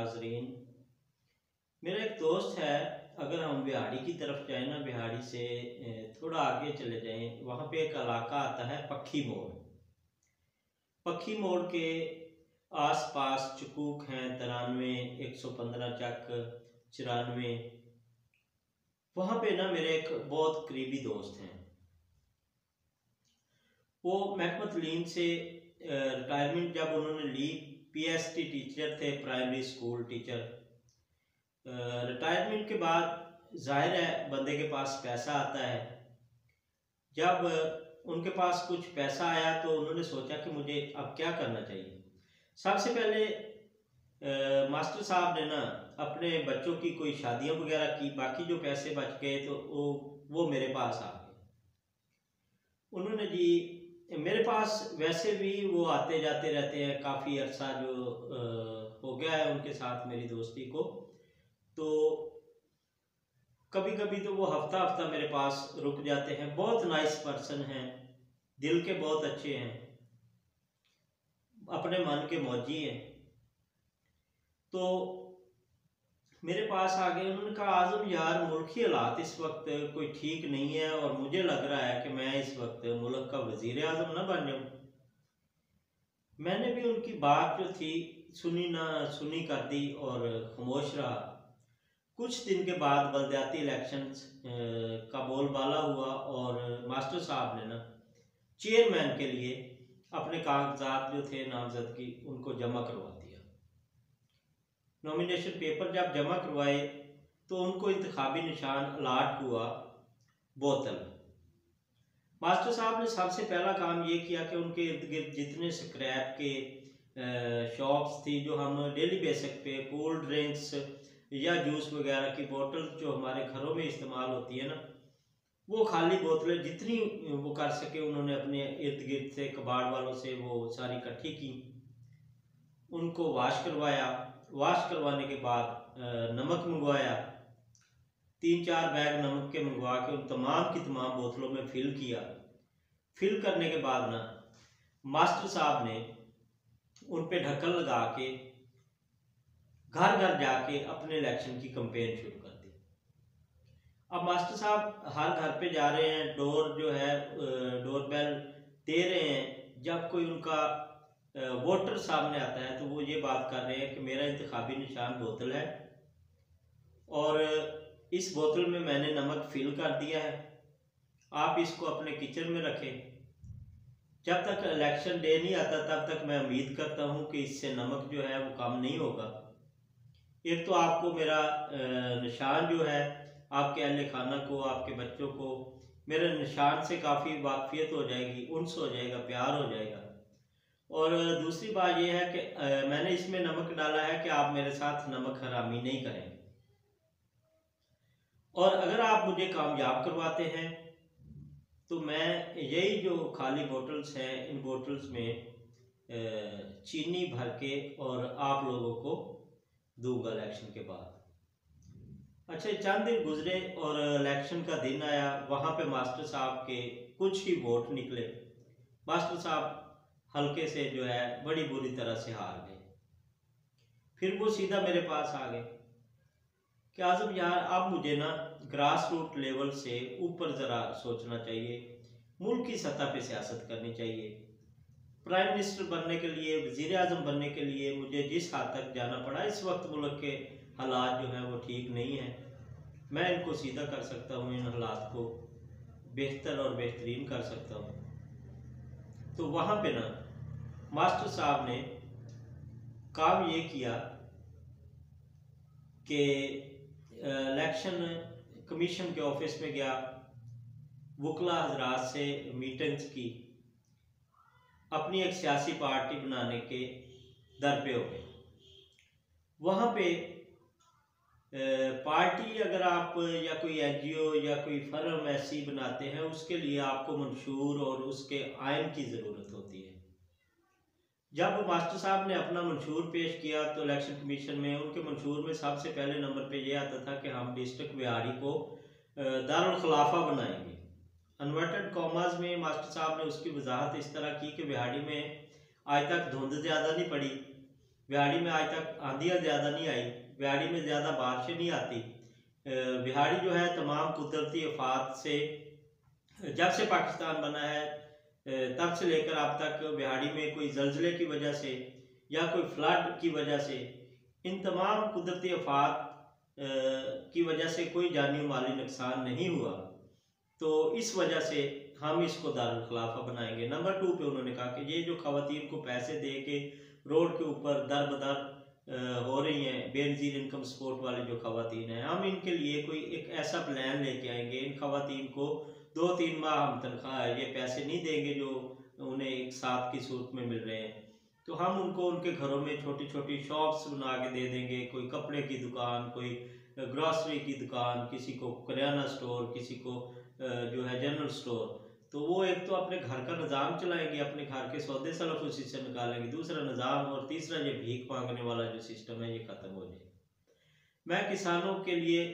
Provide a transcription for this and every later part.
नाजरीन। मेरा एक दोस्त है, अगर हम बिहाड़ी की तरफ जाए ना, बिहाड़ी से थोड़ा आगे चले जाएं, वहाँ पे एक इलाका आता है पक्खी मोड़। पक्खी मोड़ के आसपास चुकूक हैं 93, 115 चक, 94। वहाँ पे ना मेरे एक बहुत करीबी दोस्त हैं। वो महकमा तालीम से रिटायरमेंट जब उन्होंने ली, PST टीचर थे, प्राइमरी स्कूल टीचर। रिटायरमेंट के बाद जाहिर है बंदे के पास पैसा आता है। जब उनके पास कुछ पैसा आया तो उन्होंने सोचा कि मुझे अब क्या करना चाहिए। सबसे पहले मास्टर साहब ने ना अपने बच्चों की कोई शादियां वगैरह की, बाकी जो पैसे बच गए तो वो मेरे पास आ गए। उन्होंने जी मेरे पास वैसे भी वो आते जाते रहते हैं, काफ़ी अरसा जो हो गया है उनके साथ मेरी दोस्ती को। तो कभी कभी तो वो हफ्ता हफ्ता मेरे पास रुक जाते हैं। बहुत नाइस पर्सन हैं, दिल के बहुत अच्छे हैं, अपने मन के मौजी हैं। तो मेरे पास आ गए। उन्होंने कहा आज़म यार, मुल्क की हालात इस वक्त कोई ठीक नहीं है और मुझे लग रहा है कि मैं इस वक्त मुल्क का वजीर आज़म ना बन जाऊं। मैंने भी उनकी बात जो थी सुनी ना सुनी कर दी और खामोश रहा। कुछ दिन के बाद बलदियाती इलेक्शन का बोलबाला हुआ और मास्टर साहब ने ना चेयरमैन के लिए अपने कागजात जो थे नामजदगी उनको जमा करवा दिया। नॉमिनेशन पेपर जब जमा करवाए तो उनको इंतखाबी निशान अलाट हुआ बोतल। मास्टर साहब ने सबसे पहला काम ये किया कि उनके इर्द गिर्द जितने स्क्रैप के शॉप्स थी, जो हम डेली बेसिस पे कोल्ड ड्रिंक्स या जूस वगैरह की बोतल जो हमारे घरों में इस्तेमाल होती है ना, वो खाली बोतलें जितनी वो कर सके उन्होंने अपने इर्द गिर्द से कबाड़ वालों से वो सारी इकट्ठी की, उनको वाश करवाया। वाश करवाने के बाद नमक मंगवाया, 3-4 बैग नमक के मंगवा के उन तमाम की तमाम बोतलों में फिल किया। फिल करने के बाद ना मास्टर साहब ने उन पे ढक्कन लगा के घर घर जाके अपने इलेक्शन की कैंपेन शुरू कर दी। अब मास्टर साहब हर घर पे जा रहे हैं, डोर जो है डोर बेल दे रहे हैं। जब कोई उनका वोटर सामने आता है तो वो ये बात कर रहे हैं कि मेरा इंतखाबी निशान बोतल है और इस बोतल में मैंने नमक फिल कर दिया है, आप इसको अपने किचन में रखें। जब तक इलेक्शन डे नहीं आता तब तक मैं उम्मीद करता हूँ कि इससे नमक जो है वो कम नहीं होगा। एक तो आपको मेरा निशान जो है, आपके अहले खाना को, आपके बच्चों को मेरे निशान से काफ़ी वाकफियत हो जाएगी, उन्स हो जाएगा, प्यार हो जाएगा। और दूसरी बात यह है कि मैंने इसमें नमक डाला है कि आप मेरे साथ नमक हरामी नहीं करेंगे। और अगर आप मुझे कामयाब करवाते हैं तो मैं यही जो खाली बोतल्स हैं, इन बोतल्स में चीनी भर के और आप लोगों को दूंगा इलेक्शन के बाद। अच्छा, चंद दिन गुजरे और इलेक्शन का दिन आया। वहाँ पे मास्टर साहब के कुछ ही वोट निकले। मास्टर साहब हल्के से जो है बड़ी बुरी तरह से हार गए। फिर वो सीधा मेरे पास आ गए कि आज़म यार, अब मुझे ना ग्रास रूट लेवल से ऊपर ज़रा सोचना चाहिए, मुल्क की सतह पे सियासत करनी चाहिए। प्राइम मिनिस्टर बनने के लिए, वज़ीर आज़म बनने के लिए मुझे जिस हद तक जाना पड़ा, इस वक्त मुल्क के हालात जो हैं वो ठीक नहीं हैं। मैं इनको सीधा कर सकता हूँ, इन हालात को बेहतर और बेहतरीन कर सकता हूँ। तो वहाँ पे ना मास्टर साहब ने काम ये किया कि इलेक्शन कमीशन के ऑफिस में गया, वकला हजरात से मीटिंग्स की, अपनी एक सियासी पार्टी बनाने के दर पे हो गए। वहाँ पे पार्टी अगर आप या कोई NGO या कोई फर्म ऐसी बनाते हैं, उसके लिए आपको मंशूर और उसके आइन की ज़रूरत होती है। जब मास्टर साहब ने अपना मंशूर पेश किया तो इलेक्शन कमीशन में उनके मंशूर में सबसे पहले नंबर पे ये आता था कि हम डिस्ट्रिक्ट बिहाड़ी को दारुल खिलाफा बनाएंगे। इन्वर्टेड कॉमास में मास्टर साहब ने उसकी वजाहत इस तरह की कि बिहाड़ी में आज तक धुंध ज़्यादा नहीं पड़ी, बिहाड़ी में आज तक आंधियाँ ज़्यादा नहीं आई, बिहाड़ी में ज़्यादा बारिशें नहीं आती। बिहाड़ी जो है तमाम कुदरती आफात से, जब से पाकिस्तान बना है तब से लेकर अब तक बिहाड़ी में कोई जल्जले की वजह से या कोई फ्लड की वजह से, इन तमाम कुदरती आफात की वजह से कोई जानी माली नुकसान नहीं हुआ। तो इस वजह से हम इसको दारुल खिलाफा बनाएंगे। नंबर 2 पे उन्होंने कहा कि ये जो खवातीन को पैसे दे के रोड के ऊपर दर बदर हो रही हैं, बेनजीर इनकम सपोर्ट वाले जो खवातीन हैं, हम इनके लिए कोई एक ऐसा प्लान लेके आएंगे। इन खवातीन को 2-3 माह हम तनख्वाह ये पैसे नहीं देंगे जो उन्हें एक साथ की सूरत में मिल रहे हैं, तो हम उनको उनके घरों में छोटी छोटी शॉप्स बना के दे देंगे। कोई कपड़े की दुकान, कोई ग्रॉसरी की दुकान, किसी को किराना स्टोर, किसी को जो है जनरल स्टोर। तो वो एक तो अपने घर का निज़ाम चलाएंगे, अपने घर के सौदे सलफ उसी से निकालेंगे, दूसरा निज़ाम, और तीसरा ये भीख मांगने वाला जो सिस्टम है ये ख़त्म हो जाए। मैं किसानों के लिए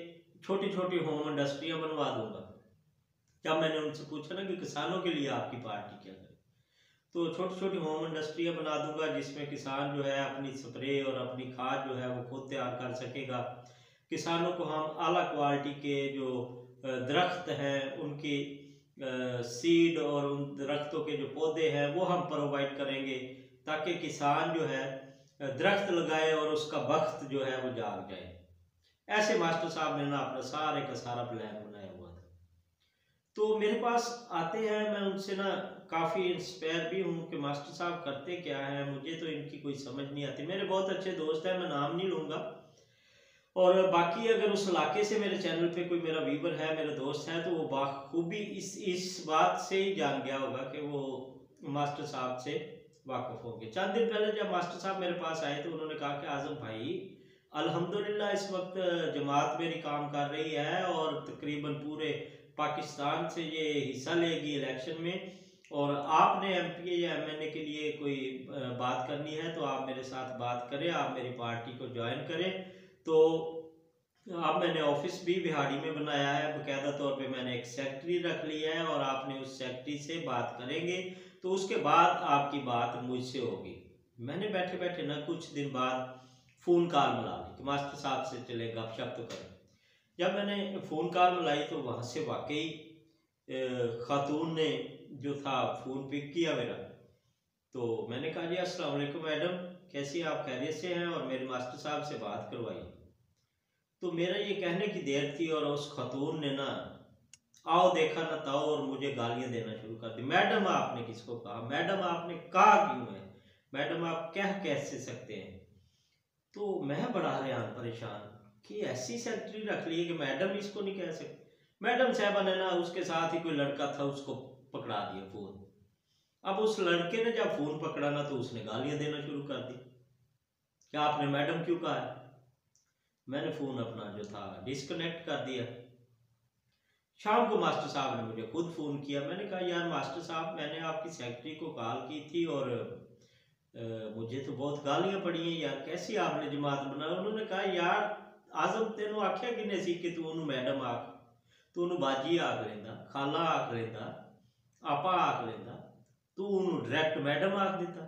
छोटी छोटी होम इंडस्ट्रियाँ बनवा दूंगा। जब मैंने उनसे पूछा ना कि किसानों के लिए आपकी पार्टी क्या करे, तो छोटी छोटी होम इंडस्ट्रियाँ बना दूंगा जिसमें किसान जो है अपनी स्प्रे और अपनी खाद जो है वो खुद तैयार कर सकेगा। किसानों को हम आला क्वालिटी के जो दरख्त हैं उनकी सीड और उन दरख्तों के जो पौधे हैं वो हम प्रोवाइड करेंगे, ताकि किसान जो है दरख्त लगाए और उसका वक्त जो है वो जाग जाए। ऐसे मास्टर साहब ने ना अपना सारे का सारा प्लान बनाया हुआ था। तो मेरे पास आते हैं, मैं उनसे ना काफ़ी इंस्पायर भी हूँ कि मास्टर साहब करते क्या है, मुझे तो इनकी कोई समझ नहीं आती। मेरे बहुत अच्छे दोस्त हैं, मैं नाम नहीं लूँगा, और बाकी अगर उस इलाके से मेरे चैनल पे कोई मेरा व्यूवर है, मेरा दोस्त है, तो वो बाखूबी इस बात से ही जान गया होगा कि वो मास्टर साहब से वाकिफ होंगे। चंद दिन पहले जब मास्टर साहब मेरे पास आए तो उन्होंने कहा कि आज़म भाई अल्हम्दुलिल्लाह इस वक्त जमात मेरी काम कर रही है और तकरीबन पूरे पाकिस्तान से ये हिस्सा लेगी इलेक्शन में, और आपने एमपीए या एमएनए के लिए कोई बात करनी है तो आप मेरे साथ बात करें, आप मेरी पार्टी को ज्वाइन करें। तो अब मैंने ऑफिस भी बिहाड़ी में बनाया है, बाकायदा तौर पे मैंने एक सेक्रेटरी रख लिया है, और आपने उस सेक्रेटरी से बात करेंगे तो उसके बाद आपकी बात मुझसे होगी। मैंने बैठे बैठे ना कुछ दिन बाद फ़ोन कॉल मिला ली कि मास्टर साहब से चले गपशप तो करें। जब मैंने फ़ोन कॉल मिलाई तो वहाँ से वाकई खातून ने जो था फ़ोन पिक किया मेरा। तो मैंने कहा जी अस्सलाम वालेकुम मैडम, कैसी आप खैरियत से हैं, और मेरे मास्टर साहब से बात करवाई। तो मेरा ये कहने की देर थी और उस खातून ने ना आओ देखा ना ताओ और मुझे गालियां देना शुरू कर दी। मैडम आपने किसको कहा, मैडम आपने कहा क्यों है, मैडम आप कह कैसे सकते हैं। तो मैं बड़ा हैरान परेशान कि ऐसी सेक्रेटरी रख ली है कि मैडम इसको नहीं कह सकते। मैडम साहबा ने ना उसके साथ ही कोई लड़का था उसको पकड़ा दिया फ़ोन। अब उस लड़के ने जब फ़ोन पकड़ा ना तो उसने गालियां देना शुरू कर दी कि आपने मैडम क्यों कहा है। मैंने फ़ोन अपना जो था डिस्कनेक्ट कर दिया। शाम को मास्टर साहब ने मुझे खुद फ़ोन किया। मैंने कहा यार मास्टर साहब, मैंने आपकी सेक्रेटरी को कॉल की थी और मुझे तो बहुत गालियां पड़ी हैं यार, कैसी आपने जमात बना। उन्होंने कहा यार आज़म तेनों आख्या किने सी कि तू उन्होंने मैडम आख, तू उन्होंने बाजी आख लेंदा, खाला आख लेंदा, आपा आख लेंदा, तू उन्होंने डायरेक्ट मैडम आख देता।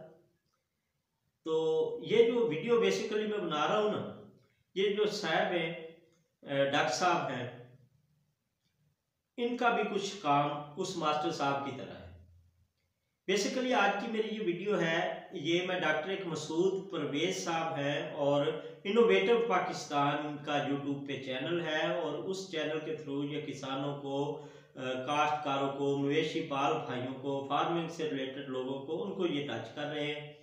तो ये जो वीडियो बेसिकली मैं बना रहा हूँ ना, ये जो साहब हैं डॉक्टर साहब हैं, इनका भी कुछ काम उस मास्टर साहब की तरह है। बेसिकली आज की मेरी ये वीडियो है, ये मैं डॉक्टर एक मसूद परवेज साहब हैं और इनोवेटिव पाकिस्तान का यूट्यूब पे चैनल है, और उस चैनल के थ्रू ये किसानों को, काश्तकारों को, मवेशी पाल भाइयों को, फार्मिंग से रिलेटेड लोगों को, उनको ये टच कर रहे हैं।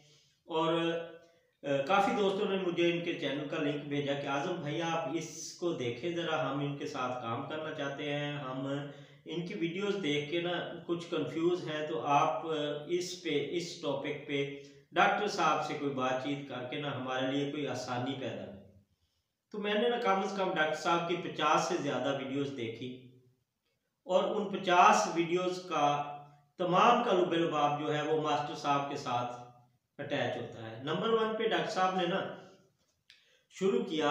और काफ़ी दोस्तों ने मुझे इनके चैनल का लिंक भेजा कि आज़म भाई आप इसको देखें ज़रा, हम इनके साथ काम करना चाहते हैं, हम इनकी वीडियोस देख के ना कुछ कंफ्यूज हैं, तो आप इस टॉपिक पे डॉक्टर साहब से कोई बातचीत करके ना हमारे लिए कोई आसानी पैदा करें। तो मैंने ना कम से कम डॉक्टर साहब की 50 से ज़्यादा वीडियोस देखी, और उन 50 वीडियोस का तमाम का लुबे-लुबाब जो है वो मास्टर साहब के साथ अटैच होता है। नंबर 1 पे डॉक्टर साहब ने ना शुरू किया,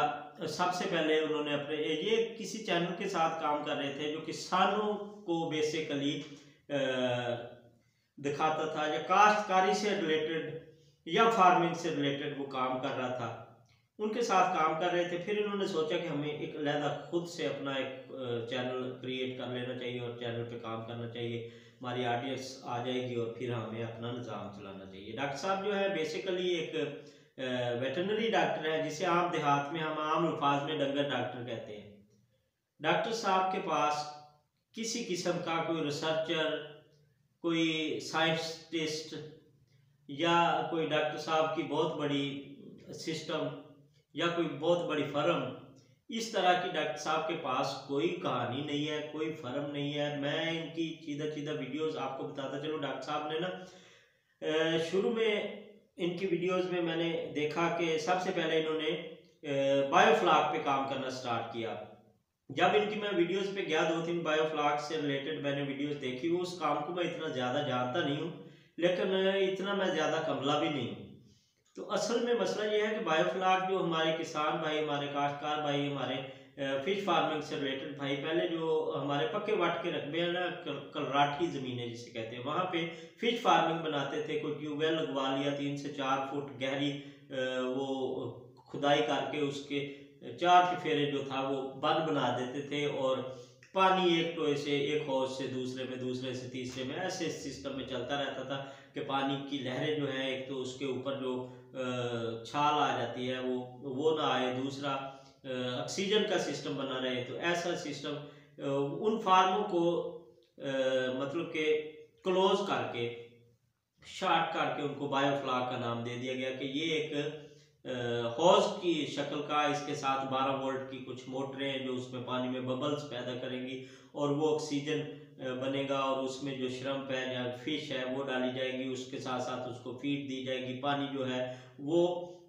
सबसे पहले उन्होंने अपने ये किसी चैनल के साथ काम कर रहे थे जो किसानों को बेसिकली दिखाता था या काश्तकारी से रिलेटेड या फार्मिंग से रिलेटेड वो काम कर रहा था, उनके साथ काम कर रहे थे। फिर इन्होंने सोचा कि हमें एक अलहदा खुद से अपना एक चैनल क्रिएट कर लेना चाहिए और चैनल पे काम करना चाहिए, हमारी ऑडियंस आ जाएगी और फिर हमें अपना निज़ाम चलाना चाहिए। डॉक्टर साहब जो है बेसिकली एक वेटरनरी डॉक्टर है, जिसे आम देहात में हम आम अल्फाज में डंगर डॉक्टर कहते हैं। डॉक्टर साहब के पास किसी किस्म का कोई रिसर्चर, कोई साइंटिस्ट या कोई डॉक्टर साहब की बहुत बड़ी सिस्टम या कोई बहुत बड़ी फर्म, इस तरह की डॉक्टर साहब के पास कोई कहानी नहीं है, कोई फर्म नहीं है। मैं इनकी सीधा सीधा वीडियोस आपको बताता चलो। डॉक्टर साहब ने ना शुरू में इनकी वीडियोस में मैंने देखा कि सबसे पहले इन्होंने बायोफ्लाक पे काम करना स्टार्ट किया। जब इनकी मैं वीडियोस पे गया 2-3 बायोफ्लाक से रिलेटेड मैंने वीडियोस देखी, वो उस काम को मैं इतना ज़्यादा जानता नहीं हूँ, लेकिन इतना मैं ज़्यादा कमला भी नहीं हूँ। तो असल में मसला ये है कि बायोफ्लाक जो हमारे किसान भाई, हमारे काश्तकार भाई, हमारे फिश फार्मिंग से रिलेटेड भाई, पहले जो हमारे पक्के वाट के रकबे हैं ना, कलराठी ज़मीन है जिसे कहते हैं, वहाँ पे फिश फार्मिंग बनाते थे। कोई ट्यूबवेल लगवा लिया 3 से 4 फुट गहरी, वो खुदाई करके उसके 4 चफेरे जो था वो बंद बना देते थे और पानी एक टोए से, एक हौज से दूसरे में, दूसरे से तीसरे में, ऐसे सिस्टम में चलता रहता था कि पानी की लहरें जो है, एक तो उसके ऊपर जो छाल आ जाती है वो ना आए, दूसरा ऑक्सीजन का सिस्टम बना रहे। तो ऐसा सिस्टम उन फार्मों को मतलब के क्लोज करके, शार्ट करके उनको बायोफ्लाक का नाम दे दिया गया कि ये एक हौज की शक्ल का, इसके साथ 12 वोल्ट की कुछ मोटरें हैं जो उसमें पानी में बबल्स पैदा करेंगी और वो ऑक्सीजन बनेगा और उसमें जो श्रम्प है या फिश है वो डाली जाएगी, उसके साथ साथ उसको फीड दी जाएगी, पानी जो है वो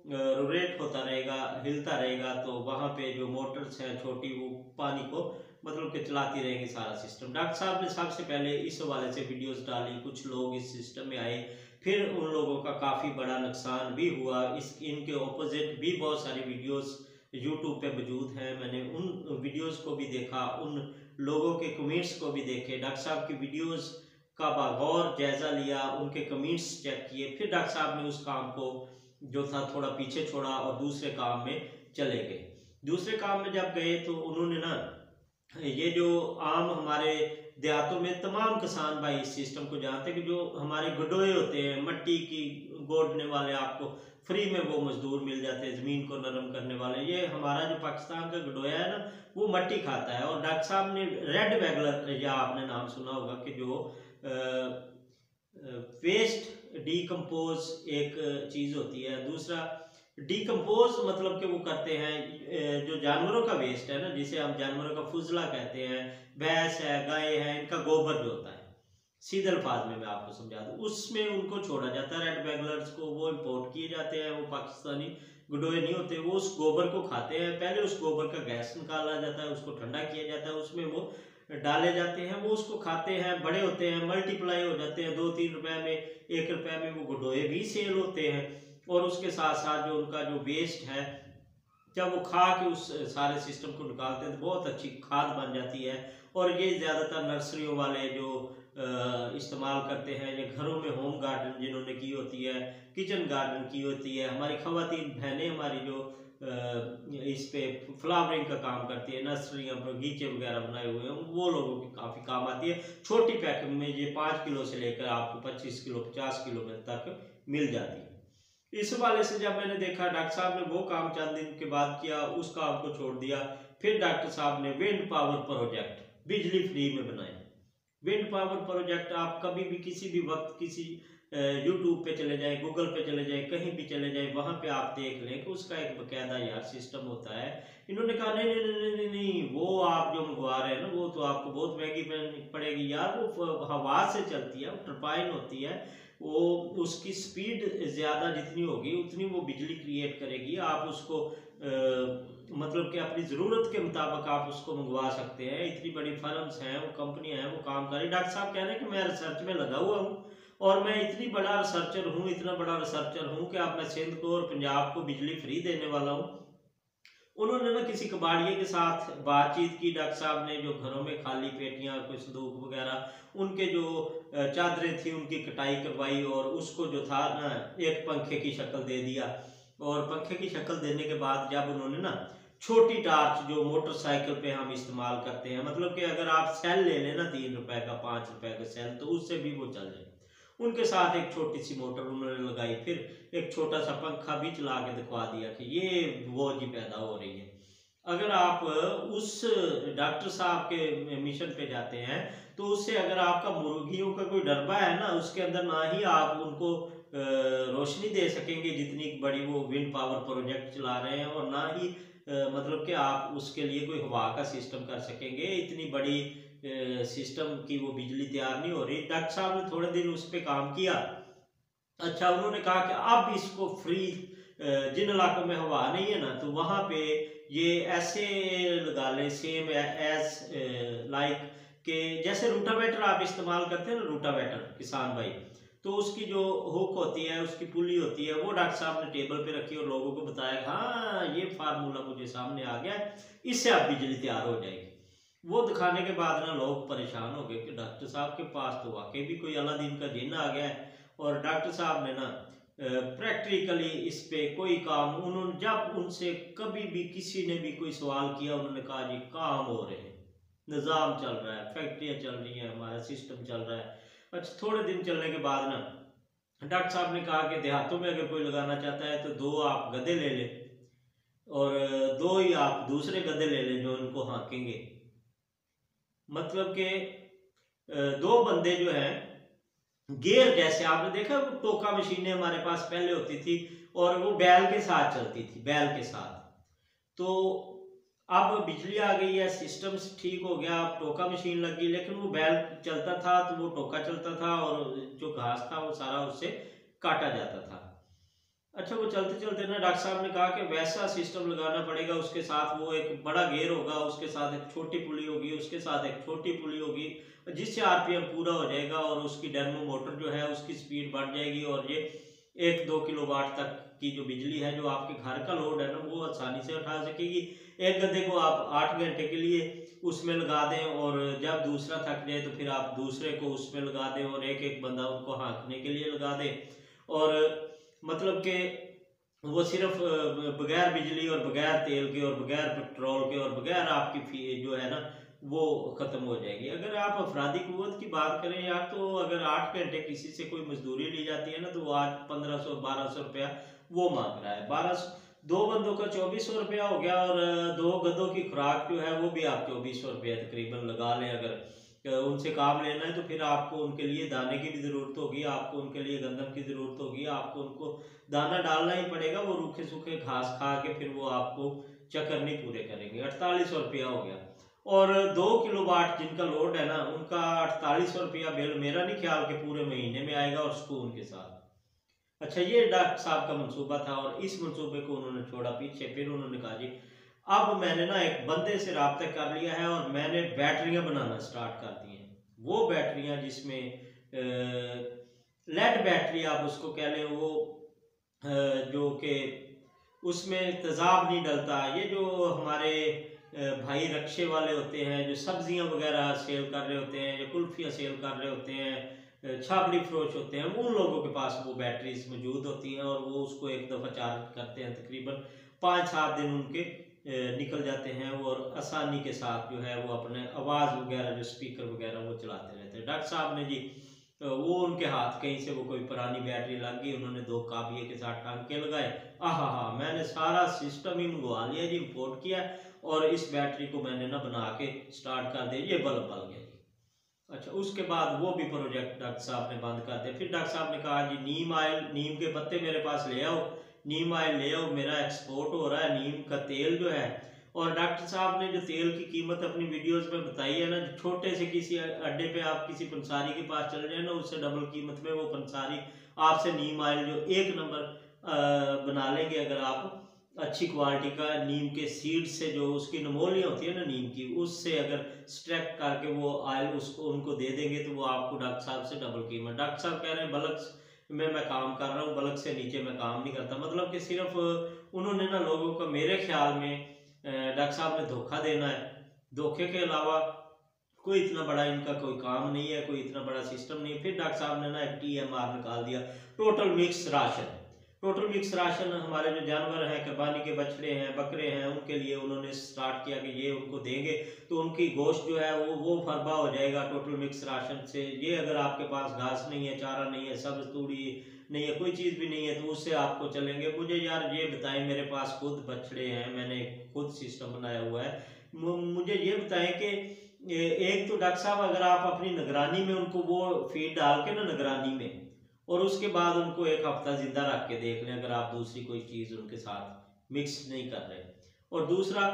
रोटेट होता रहेगा, हिलता रहेगा। तो वहाँ पे जो मोटर्स हैं छोटी, वो पानी को मतलब कि चलाती रहेंगी सारा सिस्टम। डॉक्टर साहब ने सबसे पहले इस हवाले से वीडियोस डाली, कुछ लोग इस सिस्टम में आए, फिर उन लोगों का काफ़ी बड़ा नुकसान भी हुआ। इनके ऑपोजिट भी बहुत सारी वीडियोस यूट्यूब पे मौजूद हैं, मैंने उन वीडियोस को भी देखा, उन लोगों के कमेंट्स को भी देखे, डॉक्टर साहब की वीडियोस का बगौर जायज़ा लिया, उनके कमेंट्स चेक किए। फिर डॉक्टर साहब ने उस काम को जो था थोड़ा पीछे छोड़ा और दूसरे काम में चले गए। दूसरे काम में जब गए तो उन्होंने ना, ये जो आम हमारे देहातों में तमाम किसान भाई इस सिस्टम को जानते हैं कि जो हमारे गडोए होते हैं, मिट्टी की गोदने वाले, आपको फ्री में वो मजदूर मिल जाते हैं, ज़मीन को नरम करने वाले। ये हमारा जो पाकिस्तान का गडोया है ना, वो मिट्टी खाता है। और डॉक्टर साहब ने रेड वैगलर, या आपने नाम सुना होगा, कि जो वेस्ट डीकम्पोज एक चीज़ होती है। दूसरा डीकम्पोज मतलब कि वो करते हैं जो जानवरों का वेस्ट है ना, जिसे हम जानवरों का फुजला कहते हैं, भैंस है, गाय है, इनका गोबर जो होता है, सीधे अल्फाज में मैं आपको समझा दूँ, उसमें उनको छोड़ा जाता है। रेड वैगलर्स को वो इम्पोर्ट किए जाते हैं, वो पाकिस्तानी गडोए नहीं होते, वो उस गोबर को खाते हैं। पहले उस गोबर का गैस निकाला जाता है, उसको ठंडा किया जाता है, उसमें वो डाले जाते हैं, वो उसको खाते हैं, बड़े होते हैं, मल्टीप्लाई हो जाते हैं, 2-3 रुपए में, 1 रुपए में वो गडोए भी सेल होते हैं। और उसके साथ साथ जो उनका जो वेस्ट है, जब वो खा के उस सारे सिस्टम को निकालते हैं तो बहुत अच्छी खाद बन जाती है। और ये ज़्यादातर नर्सरियों वाले जो इस्तेमाल करते हैं, या घरों में होम गार्डन जिन्होंने की होती है, किचन गार्डन की होती है, हमारी ख़वातीन बहनें हमारी जो इस पे फ्लावरिंग का काम करती है, नर्सरियाँ बगीचे वगैरह बनाए हुए हैं, वो लोगों की काफ़ी काम आती है। छोटी पैकिंग में ये 5 किलो से लेकर आपको 25 किलो 50 किलो में तक मिल जाती है। इस वाले से जब मैंने देखा, डॉक्टर साहब ने वो काम चंद दिन के बाद किया, उस काम को छोड़ दिया। फिर डॉक्टर साहब ने विंड पावर प्रोजेक्ट बिजली फ्री में बनाया। विंड पावर प्रोजेक्ट आप कभी भी किसी भी वक्त किसी यूट्यूब पे चले जाए, गूगल पे चले जाए, कहीं भी चले जाए, वहाँ पे आप देख लें कि उसका एक बकायदा यार सिस्टम होता है। इन्होंने कहा नहीं नहीं नहीं नहीं नहीं, वो आप जो मंगवा रहे हैं ना, वो तो आपको बहुत महंगी पड़ेगी यार, वो हवा से चलती है, वो टर्बाइन होती है, वो उसकी स्पीड ज़्यादा जितनी होगी उतनी वो बिजली क्रिएट करेगी। आप उसको मतलब कि अपनी ज़रूरत के मुताबिक आप उसको मंगवा सकते हैं। इतनी बड़ी फर्म्स हैं, वो कंपनियां हैं, वो काम कर रही। डॉक्टर साहब कह रहे हैं कि मैं रिसर्च में लगा हुआ हूँ और मैं इतनी बड़ा रिसर्चर हूँ, इतना बड़ा रिसर्चर हूँ कि आप मैं सिंध को और पंजाब को बिजली फ्री देने वाला हूँ। उन्होंने ना किसी कबाड़िए के साथ बातचीत की डॉक्टर साहब ने, जो घरों में खाली पेटियां, कोई संदूक वगैरह, उनके जो चादरें थी उनकी कटाई करवाई और उसको जो था ना एक पंखे की शक्ल दे दिया। और पंखे की शक्ल देने के बाद जब उन्होंने ना छोटी टार्च जो मोटरसाइकिल पे हम इस्तेमाल करते हैं, मतलब कि अगर आप सेल ले लें ना 3 रुपए का 5 रुपए का सेल, तो उससे भी वो चल जाए, उनके साथ एक छोटी सी मोटर उन्होंने लगाई, फिर एक छोटा सा पंखा भी चला के दिखवा दिया कि ये वो जी पैदा हो रही है। अगर आप उस डॉक्टर साहब के मिशन पे जाते हैं तो उससे अगर आपका मुर्गियों का कोई डरबा है ना, उसके अंदर ना ही आप उनको रोशनी दे सकेंगे जितनी बड़ी वो विंड पावर प्रोजेक्ट चला रहे हैं, और ना ही मतलब कि आप उसके लिए कोई हवा का सिस्टम कर सकेंगे। इतनी बड़ी सिस्टम की वो बिजली तैयार नहीं हो रही। डॉक्टर साहब ने थोड़े दिन उस पर काम किया। अच्छा, उन्होंने कहा कि अब इसको फ्री, जिन इलाकों में हवा नहीं है ना, तो वहाँ पे ये ऐसे लगा लें सेम एज लाइक के जैसे रूटावेटर आप इस्तेमाल करते हैं ना, रूटावेटर किसान भाई, तो उसकी जो हुक होती है, उसकी पुली होती है, वो डॉक्टर साहब ने टेबल पे रखी और लोगों को बताया, हाँ ये फार्मूला मुझे सामने आ गया, इससे अब बिजली तैयार हो जाएगी। वो दिखाने के बाद ना लोग परेशान हो गए कि डॉक्टर साहब के पास तो वाकई भी कोई अलादीन का जिन्न आ गया है। और डॉक्टर साहब ने ना प्रैक्टिकली इस पे कोई काम, उन्होंने जब उनसे कभी भी किसी ने भी कोई सवाल किया, उन्होंने कहा जी काम हो रहे हैं, निज़ाम चल रहा है, फैक्ट्रियाँ चल रही हैं, हमारा सिस्टम चल रहा है। अच्छा, थोड़े दिन चलने के बाद ना डॉक्टर साहब ने कहा कि देहातों में अगर कोई लगाना चाहता है तो 2 आप गधे ले लें और 2 ही आप दूसरे गधे ले लें जो इनको हाँकेंगे। मतलब कि 2 बंदे जो हैं, गेयर जैसे आपने देखा वो टोका मशीनें हमारे पास पहले होती थी और वो बैल के साथ चलती थी, बैल के साथ। तो अब बिजली आ गई है, सिस्टम ठीक हो गया, अब टोका मशीन लग गई, लेकिन वो बैल चलता था तो वो टोका चलता था और जो घास था वो सारा उससे काटा जाता था। अच्छा, वो चलते चलते ना डॉक्टर साहब ने कहा कि वैसा सिस्टम लगाना पड़ेगा, उसके साथ वो एक बड़ा गेयर होगा, उसके साथ एक छोटी पुली होगी, उसके साथ एक छोटी पुली होगी, जिससे आरपीएम पूरा हो जाएगा और उसकी डैनो मोटर जो है उसकी स्पीड बढ़ जाएगी और ये 1-2 किलोवाट तक की जो बिजली है, जो आपके घर का लोड है ना, वो आसानी से उठा सकेगी। एक गधे को आप 8 घंटे के लिए उसमें लगा दें और जब दूसरा थक जाए तो फिर आप दूसरे को उसमें लगा दें और एक एक बंदा उनको हाँकने के लिए लगा दें। और मतलब कि वो सिर्फ बगैर बिजली और बगैर तेल के और बगैर पेट्रोल के और बगैर आपकी फी जो है ना वो ख़त्म हो जाएगी। अगर आप अफरादी कुव्वत की बात करें यार, तो अगर 8 घंटे किसी से कोई मजदूरी ली जाती है ना, तो वो आज 1500-1200 रुपया वो मांग रहा है। 2 बंदों का 2400 रुपया हो गया और 2 गधों की खुराक जो है वो भी आप 2400 रुपया तकरीबन लगा लें। अगर उनसे काम लेना है तो फिर आपको उनके लिए दाने की भी ज़रूरत होगी, आपको उनके लिए गंदम की ज़रूरत होगी, आपको उनको दाना डालना ही पड़ेगा। वो रूखे सूखे घास खा के फिर वो आपको चक्कर नहीं पूरे करेंगे। 4800 रुपया हो गया। और 2 किलोवाट जिनका लोड है ना, उनका 4800 रुपया बिल मेरा नहीं ख्याल के पूरे महीने में आएगा और सुकून के साथ। अच्छा, ये डॉक्टर साहब का मंसूबा था और इस मंसूबे को उन्होंने छोड़ा पीछे। फिर उन्होंने कहा जी अब मैंने ना एक बंदे से राब्ता कर लिया है और मैंने बैटरियां बनाना स्टार्ट कर दी हैं। वो बैटरियां जिसमें लेड बैटरी आप उसको कह लें, वो जो कि उसमें तेज़ाब नहीं डलता। ये जो हमारे भाई रक्शे वाले होते हैं, जो सब्जियां वगैरह सेल कर रहे होते हैं, जो कुल्फियाँ सेल कर रहे होते हैं, छाबड़ी फरोश होते हैं, उन लोगों के पास वो बैटरीज मौजूद होती हैं और वो उसको एक दफ़ा चार्ज करते हैं, तकरीबन 5-7 दिन उनके निकल जाते हैं और आसानी के साथ जो है वो अपने आवाज़ वगैरह जो स्पीकर वगैरह वो चलाते रहते हैं। डॉक्टर साहब ने जी वो उनके हाथ कहीं से वो कोई पुरानी बैटरी लग गई, उन्होंने 2 काबिये के साथ टांके लगाए। आहा, मैंने सारा सिस्टम ही मंगवा लिया जी, इम्पोर्ट किया और इस बैटरी को मैंने ना बना के स्टार्ट कर दिया, ये बल्ब बल गया जी। अच्छा, उसके बाद वो भी प्रोजेक्ट डॉक्टर साहब ने बंद कर दिया। फिर डॉक्टर साहब ने कहा जी नीम ऑयल, नीम के पत्ते मेरे पास ले आओ, नीम ऑयल ले आओ, मेरा एक्सपोर्ट हो रहा है नीम का तेल जो है। और डॉक्टर साहब ने जो तेल की कीमत अपनी वीडियोस में बताई है ना, छोटे से किसी अड्डे पे आप किसी पंसारी के पास चले जाए ना, उससे डबल कीमत में वो पंसारी आपसे नीम ऑयल जो 1 नंबर बना लेंगे। अगर आप अच्छी क्वालिटी का नीम के सीड से, जो उसकी नमोलियाँ होती है ना नीम की, उससे अगर स्ट्रैक्ट करके वो ऑयल उसको उनको दे देंगे तो वो आपको डॉक्टर साहब से डबल कीमत। डॉक्टर साहब कह रहे हैं बल्क में मैं काम कर रहा हूँ, बल्क से नीचे मैं काम नहीं करता। मतलब कि सिर्फ उन्होंने ना लोगों का मेरे ख्याल में डॉक्टर साहब ने धोखा देना है। धोखे के अलावा कोई इतना बड़ा इनका कोई काम नहीं है, कोई इतना बड़ा सिस्टम नहीं है। फिर डॉक्टर साहब ने ना एक TMR निकाल दिया, total mix ration. Total mix ration हमारे जो जानवर हैं, कुर्बानी के बछड़े हैं, बकरे हैं, उनके लिए उन्होंने स्टार्ट किया कि ये उनको देंगे तो उनकी गोश्त जो है वो फरबा हो जाएगा टोटल मिक्स राशन से। ये अगर आपके पास घास नहीं है, चारा नहीं है, सब्ज तूड़ी नहीं है, कोई चीज़ भी नहीं है, तो उससे आपको चलेंगे। मुझे यार ये बताएं, मेरे पास खुद बछड़े हैं, मैंने खुद सिस्टम बनाया हुआ है, मुझे ये बताएं कि एक तो डॉक्टर साहब अगर आप अपनी निगरानी में उनको वो फीड डाल के ना निगरानी में, और उसके बाद उनको एक हफ्ता जिंदा रख के देख लें अगर आप दूसरी कोई चीज़ उनके साथ मिक्स नहीं कर रहे। और दूसरा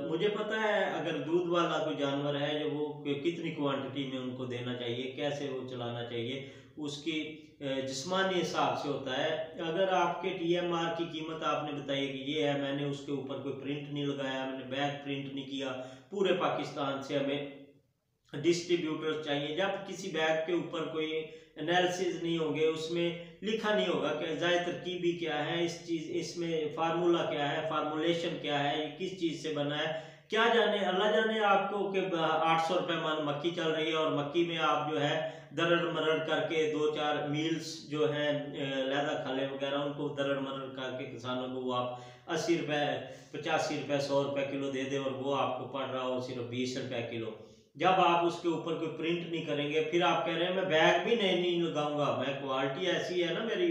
मुझे पता है अगर दूध वाला कोई जानवर है जो वो कितनी क्वांटिटी में उनको देना चाहिए, कैसे वो चलाना चाहिए, उसकी जिस्मानी हिसाब से होता है। अगर आपके TMR की कीमत आपने बताई कि ये है, मैंने उसके ऊपर कोई प्रिंट नहीं लगाया, मैंने बैग प्रिंट नहीं किया, पूरे पाकिस्तान से हमें डिस्ट्रीब्यूटर चाहिए। जब किसी बैग के ऊपर कोई एनालिसिस नहीं होंगे, उसमें लिखा नहीं होगा कि ज़ाय तरकीबी क्या है, इस चीज़ इसमें फार्मूला क्या है, फार्मूलेशन क्या है, ये किस चीज़ से बना है, क्या जाने, अल्लाह जाने आपको कि 800 रुपये मन मक्की चल रही है और मक्की में आप जो है दरड़ मरड़ करके 2-4 मील्स जो हैं लैदा खले वगैरह उनको दरड़ मरड़ करके किसानों को वो आप 80 रुपये 85 रुपये 100 रुपये किलो दे दें और वो आपको पड़ रहा हो सिर्फ 20 रुपये किलो। जब आप उसके ऊपर कोई प्रिंट नहीं करेंगे, फिर आप कह रहे हैं मैं बैग भी नहीं लगाऊंगा, मैं क्वालिटी ऐसी है ना मेरी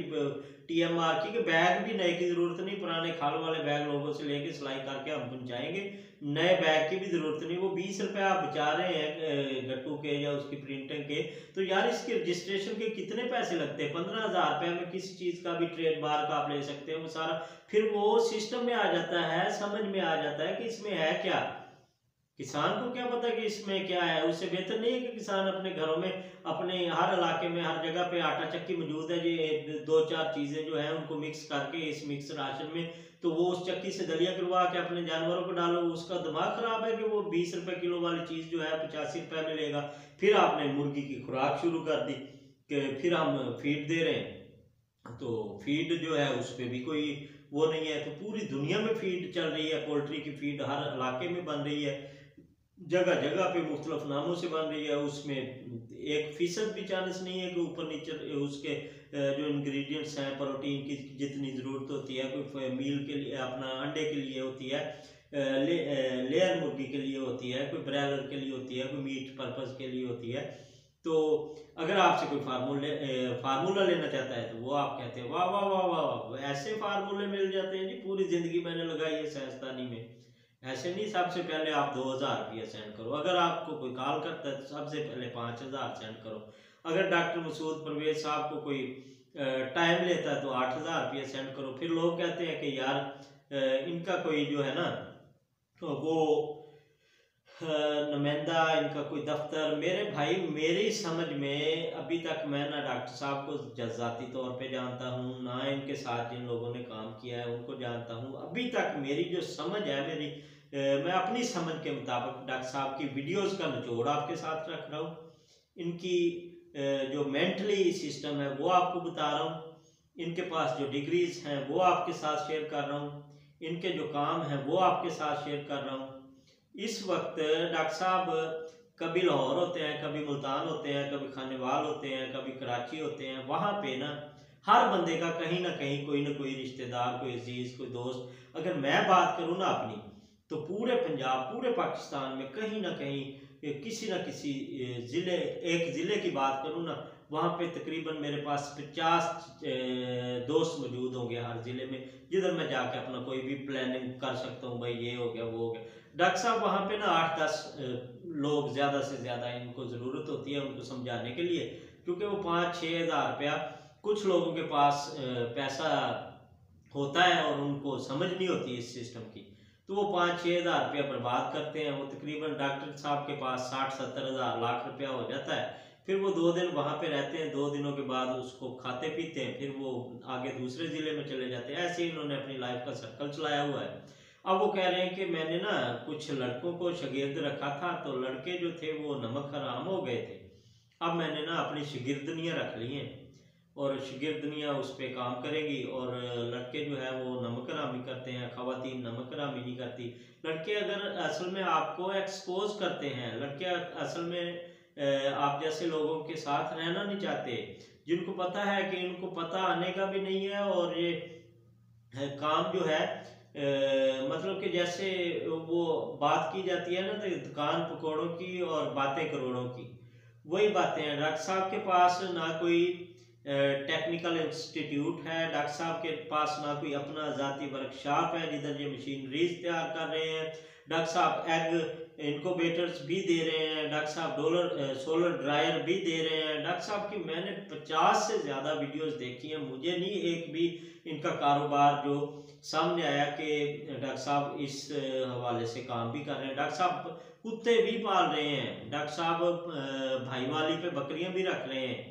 TMR की कि बैग भी नए की ज़रूरत नहीं, पुराने खाल वाले बैग लोगों से लेके सिलाई करके हम पहुँचाएंगे, नए बैग की भी ज़रूरत नहीं। वो 20 रुपये आप बचा रहे हैं गट्टू के या उसकी प्रिंटिंग के, तो यार इसके रजिस्ट्रेशन के कितने पैसे लगते हैं? 15,000 रुपये में किसी चीज़ का भी ट्रेड मार्क आप ले सकते हैं, वो सारा फिर वो सिस्टम में आ जाता है, समझ में आ जाता है कि इसमें है क्या। किसान को क्या पता कि इसमें क्या है? उससे बेहतर नहीं है कि किसान अपने घरों में, अपने हर इलाके में हर जगह पे आटा चक्की मौजूद है, ये 2-4 चीज़ें जो है उनको मिक्स करके इस मिक्स राशन में, तो वो उस चक्की से दलिया करवा के अपने जानवरों को डालो। उसका दिमाग खराब है कि वो 20 रुपये किलो वाली चीज़ जो है 85 रुपये में लेगा। फिर आपने मुर्गी की खुराक शुरू कर दी कि फिर हम फीड दे रहे हैं, तो फीड जो है उस पर भी कोई वो नहीं है। तो पूरी दुनिया में फीड चल रही है, पोल्ट्री की फीड हर इलाके में बन रही है, जगह जगह पे मुख्तलिफ नामों से बन रही है। उसमें 1% भी चांस नहीं है कि ऊपर नीचे उसके जो इंग्रेडिएंट्स हैं, प्रोटीन की जितनी ज़रूरत होती है, कोई मील के लिए अपना अंडे के लिए होती है, लेयर मुर्गी के लिए होती है, कोई ब्रॉयलर के लिए होती है, कोई मीट पर्पज़ के लिए होती है। तो अगर आपसे कोई फार्मूला लेना चाहता है तो वो आप कहते हैं वाह वाह वाह वाह, ऐसे फार्मूले मिल जाते हैं जी, पूरी ज़िंदगी मैंने लगाई है साइंसदानी में। ऐसे नहीं, सबसे पहले आप 2,000 रुपया सेंड करो। अगर आपको कोई कॉल करता है तो सबसे पहले 5,000 सेंड करो। अगर डॉक्टर मसूद परवेज साहब को कोई टाइम लेता है तो 8,000 रुपया सेंड करो। फिर लोग कहते हैं कि यार इनका कोई जो है ना तो वो नुमाइंदा, इनका कोई दफ्तर। मेरे भाई मेरी समझ में अभी तक मैं ना डॉक्टर साहब को ज़ाती तौर पे जानता हूँ, ना इनके साथ जिन लोगों ने काम किया है उनको जानता हूँ। अभी तक मेरी जो समझ है, मैं अपनी समझ के मुताबिक डॉक्टर साहब की वीडियोस का निचोड़ आपके साथ रख रहा हूँ, इनकी जो मेंटली सिस्टम है वो आपको बता रहा हूँ, इनके पास जो डिग्रीज हैं वो आपके साथ शेयर कर रहा हूँ, इनके जो काम हैं वो आपके साथ शेयर कर रहा हूँ। इस वक्त डॉक्टर साहब कभी लाहौर होते हैं, कभी मुल्तान होते हैं, कभी खानेवाल होते हैं, कभी कराची होते हैं। वहाँ पे ना हर बंदे का कहीं ना कोई रिश्तेदार, कोई अजीज, कोई दोस्त। अगर मैं बात करूँ ना अपनी, तो पूरे पंजाब, पूरे पाकिस्तान में कहीं ना कहीं किसी न किसी ज़िले, एक ज़िले की बात करूँ ना, वहाँ पे तकरीबन मेरे पास 50 दोस्त मौजूद होंगे हर ज़िले में, जिधर मैं जाके अपना कोई भी प्लानिंग कर सकता हूँ, भाई ये हो गया वो हो गया। डॉक्टर साहब वहाँ पे ना 8-10 लोग ज़्यादा से ज़्यादा इनको ज़रूरत होती है उनको समझाने के लिए, क्योंकि वो 5-6 हज़ार रुपया, कुछ लोगों के पास पैसा होता है और उनको समझ नहीं होती इस सिस्टम की, तो वो 5-6 हज़ार रुपया बर्बाद करते हैं। वो तकरीबन डॉक्टर साहब के पास 60-70 हज़ार लाख रुपया हो जाता है। फिर वो 2 दिन वहाँ पे रहते हैं, 2 दिनों के बाद उसको खाते पीते हैं, फिर वो आगे दूसरे ज़िले में चले जाते हैं। ऐसे ही इन्होंने अपनी लाइफ का सर्कल चलाया हुआ है। अब वो कह रहे हैं कि मैंने ना कुछ लड़कों को शागिर्द रखा था, तो लड़के जो थे वो नमक हराम हो गए थे, अब मैंने ना अपनी शागिर्दनियाँ रख ली हैं और शागिर्दनियाँ उस पर काम करेंगी। और लड़के जो है वो नमक हरामी करते हैं, ख़वातीन नमक हरामी नहीं करती। लड़के अगर असल में आपको एक्सपोज करते हैं, लड़के असल में आप जैसे लोगों के साथ रहना नहीं चाहते, जिनको पता है कि इनको पता आने का भी नहीं है और ये काम जो है मतलब कि जैसे वो बात की जाती है ना, तो दुकान पकौड़ों की और बातें करोड़ों की, वही बातें हैं। डॉक्टर साहब के पास ना कोई टेक्निकल इंस्टीट्यूट है, डॉक्टर साहब के पास ना कोई अपना ज़ाती वर्कशॉप है जिधर ये मशीनरीज तैयार कर रहे हैं। डॉक्टर साहब एग इनक्यूबेटर्स भी दे रहे हैं, डॉक्टर साहब सोलर ड्रायर भी दे रहे हैं। डॉक्टर साहब की मैंने 50 से ज़्यादा वीडियोस देखी हैं, मुझे नहीं एक भी इनका कारोबार जो सामने आया कि डॉक्टर साहब इस हवाले से काम भी कर रहे हैं। डॉक्टर साहब कुत्ते भी पाल रहे हैं, डॉक्टर साहब भाईवाली पे बकरियां भी रख रहे हैं,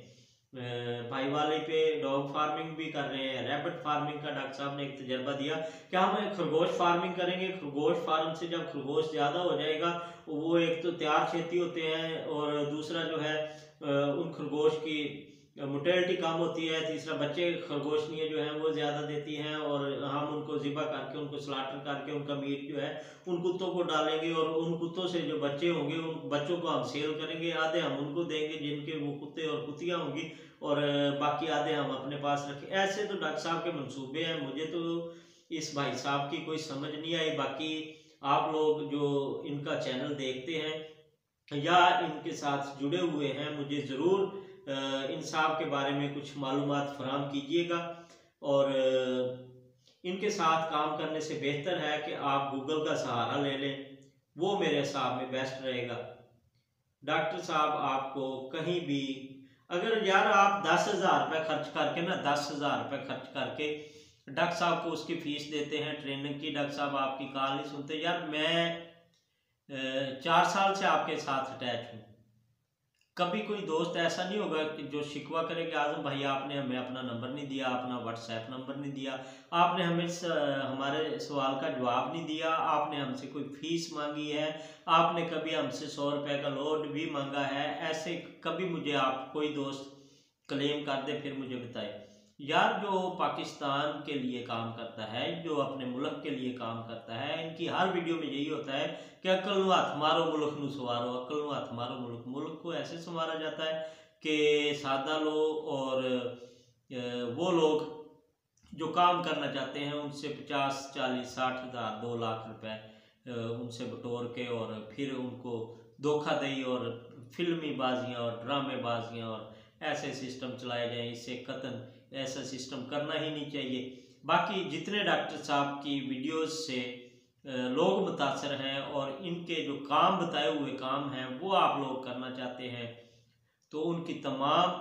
भाईवाली पे डॉग फार्मिंग भी कर रहे हैं, रैबिट फार्मिंग का डॉक्टर साहब ने एक तजर्बा दिया कि हम खरगोश फार्मिंग करेंगे। खरगोश फार्म से जब खरगोश ज़्यादा हो जाएगा, वो एक तो तैयार खेती होते हैं और दूसरा जो है उन खरगोश की मोटेलिटी कम होती है, तीसरा बच्चे खरगोशनियाँ जो हैं वो ज़्यादा देती हैं और हम उनको ज़िबा करके उनको स्लाटर करके उनका मीट जो है उन कुत्तों को डालेंगे और उन कुत्तों से जो बच्चे होंगे उन बच्चों को हम सेल करेंगे, आधे हम उनको देंगे जिनके वो कुत्ते और कुत्तियाँ होंगी और बाकी आधे हम अपने पास रखें। ऐसे तो डॉक्टर साहब के मंसूबे हैं, मुझे तो इस भाई साहब की कोई समझ नहीं आई। बाकी आप लोग जो इनका चैनल देखते हैं या इनके साथ जुड़े हुए हैं, मुझे ज़रूर इन साहब के बारे में कुछ मालूमात फराहम कीजिएगा। और इनके साथ काम करने से बेहतर है कि आप गूगल का सहारा ले लें, वो मेरे हिसाब में बेस्ट रहेगा। डॉक्टर साहब आपको कहीं भी अगर यार आप 10,000 रुपये खर्च करके ना 10,000 रुपये खर्च करके डॉक्टर साहब को उसकी फीस देते हैं ट्रेनिंग की, डॉक्टर साहब आपकी कॉल नहीं सुनते। यार मैं 4 साल से आपके साथ अटैच हूँ, कभी कोई दोस्त ऐसा नहीं होगा कि जो शिकवा करे कि आजम भाई आपने हमें अपना नंबर नहीं दिया, अपना व्हाट्सएप नंबर नहीं दिया, आपने हमें हमारे सवाल का जवाब नहीं दिया, आपने हमसे कोई फीस मांगी है, आपने कभी हमसे 100 रुपये का लोड भी मांगा है। ऐसे कभी मुझे आप कोई दोस्त क्लेम कर दे फिर मुझे बताए। यार जो पाकिस्तान के लिए काम करता है, जो अपने मुल्क के लिए काम करता है, इनकी हर वीडियो में यही होता है कि अकल नू हथ मारो मुल्क नू संवारो, अकल नू हथ मारो मुल्क को ऐसे संवारा जाता है कि सादा लोग और वो लोग जो काम करना चाहते हैं उनसे 50, 40, 60 हज़ार 2 लाख रुपए उनसे बटोर के और फिर उनको धोखाधड़ी और फिल्मी बाजियाँ और ड्रामेबाजियाँ और ऐसे सिस्टम चलाए जाएं, इससे कतन ऐसा सिस्टम करना ही नहीं चाहिए। बाकी जितने डॉक्टर साहब की वीडियोस से लोग मुतासर हैं और इनके जो काम बताए हुए काम हैं वो आप लोग करना चाहते हैं, तो उनकी तमाम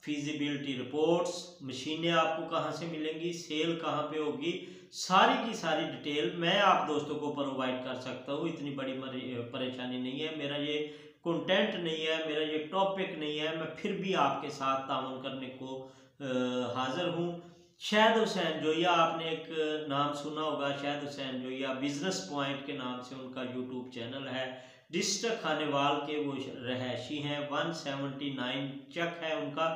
फिजिबिलिटी रिपोर्ट्स, मशीनें आपको कहाँ से मिलेंगी, सेल कहाँ पे होगी, सारी की सारी डिटेल मैं आप दोस्तों को प्रोवाइड कर सकता हूँ। इतनी बड़ी परेशानी नहीं है, मेरा ये कंटेंट नहीं है, मेरा ये टॉपिक नहीं है, मैं फिर भी आपके साथ ताउन करने को हाजिर हूँ। शाहिद हुसैन जोया, आपने एक नाम सुना होगा, शाहिद हुसैन जोया बिजनेस पॉइंट के नाम से उनका यूट्यूब चैनल है। डिस्ट्रिक्ट खानेवाल के वो रहायशी हैं, 179 चक है उनका,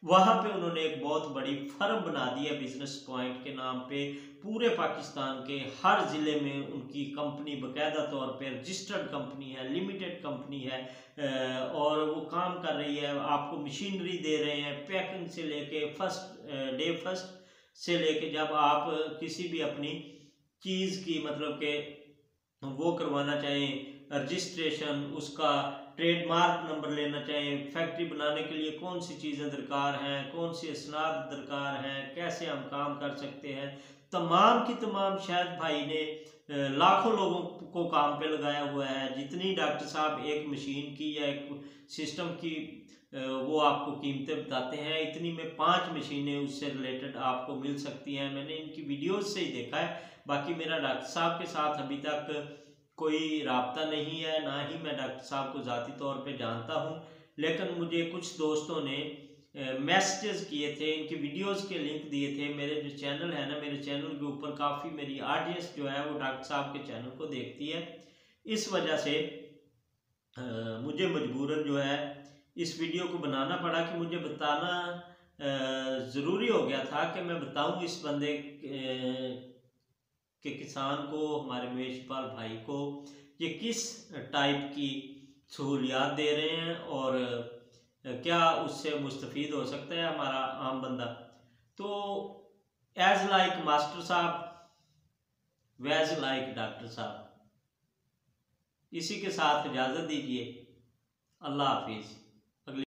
वहाँ पे उन्होंने एक बहुत बड़ी फर्म बना दी है बिजनेस पॉइंट के नाम पे। पूरे पाकिस्तान के हर ज़िले में उनकी कंपनी बाकायदा तौर पे रजिस्टर्ड कंपनी है, लिमिटेड कंपनी है और वो काम कर रही है, आपको मशीनरी दे रहे हैं, पैकिंग से लेके फर्स्ट से लेके जब आप किसी भी अपनी चीज़ की मतलब के वो करवाना चाहें रजिस्ट्रेशन, उसका ट्रेडमार्क नंबर लेना चाहें, फैक्ट्री बनाने के लिए कौन सी चीज़ें दरकार हैं, कौन सी असनाद दरकार हैं, कैसे हम काम कर सकते हैं, तमाम की तमाम शायद भाई ने लाखों लोगों को काम पे लगाया हुआ है। जितनी डॉक्टर साहब एक मशीन की या एक सिस्टम की वो आपको कीमतें बताते हैं, इतनी में 5 मशीनें उससे रिलेटेड आपको मिल सकती हैं। मैंने इनकी वीडियोस से ही देखा है, बाकी मेरा डॉक्टर साहब के साथ अभी तक कोई राब्ता नहीं है, ना ही मैं डॉक्टर साहब को ज़ाती तौर पे जानता हूँ, लेकिन मुझे कुछ दोस्तों ने मैसेजेस किए थे, इनकी वीडियोस के लिंक दिए थे। मेरे जो चैनल है ना, मेरे चैनल के ऊपर काफ़ी मेरी ऑडियंस जो है वो डॉक्टर साहब के चैनल को देखती है, इस वजह से मुझे मजबूरन जो है इस वीडियो को बनाना पड़ा कि मुझे बताना ज़रूरी हो गया था कि मैं बताऊं इस बंदे के किसान को, हमारे मवेशीपाल भाई को, ये किस टाइप की सहूलियात दे रहे हैं और क्या उससे मुस्तफ़ीद हो सकता है हमारा आम बंदा। तो एज लाइक मास्टर साहब, वैज लाइक डॉक्टर साहब, इसी के साथ इजाज़त दीजिए। अल्लाह हाफिज़।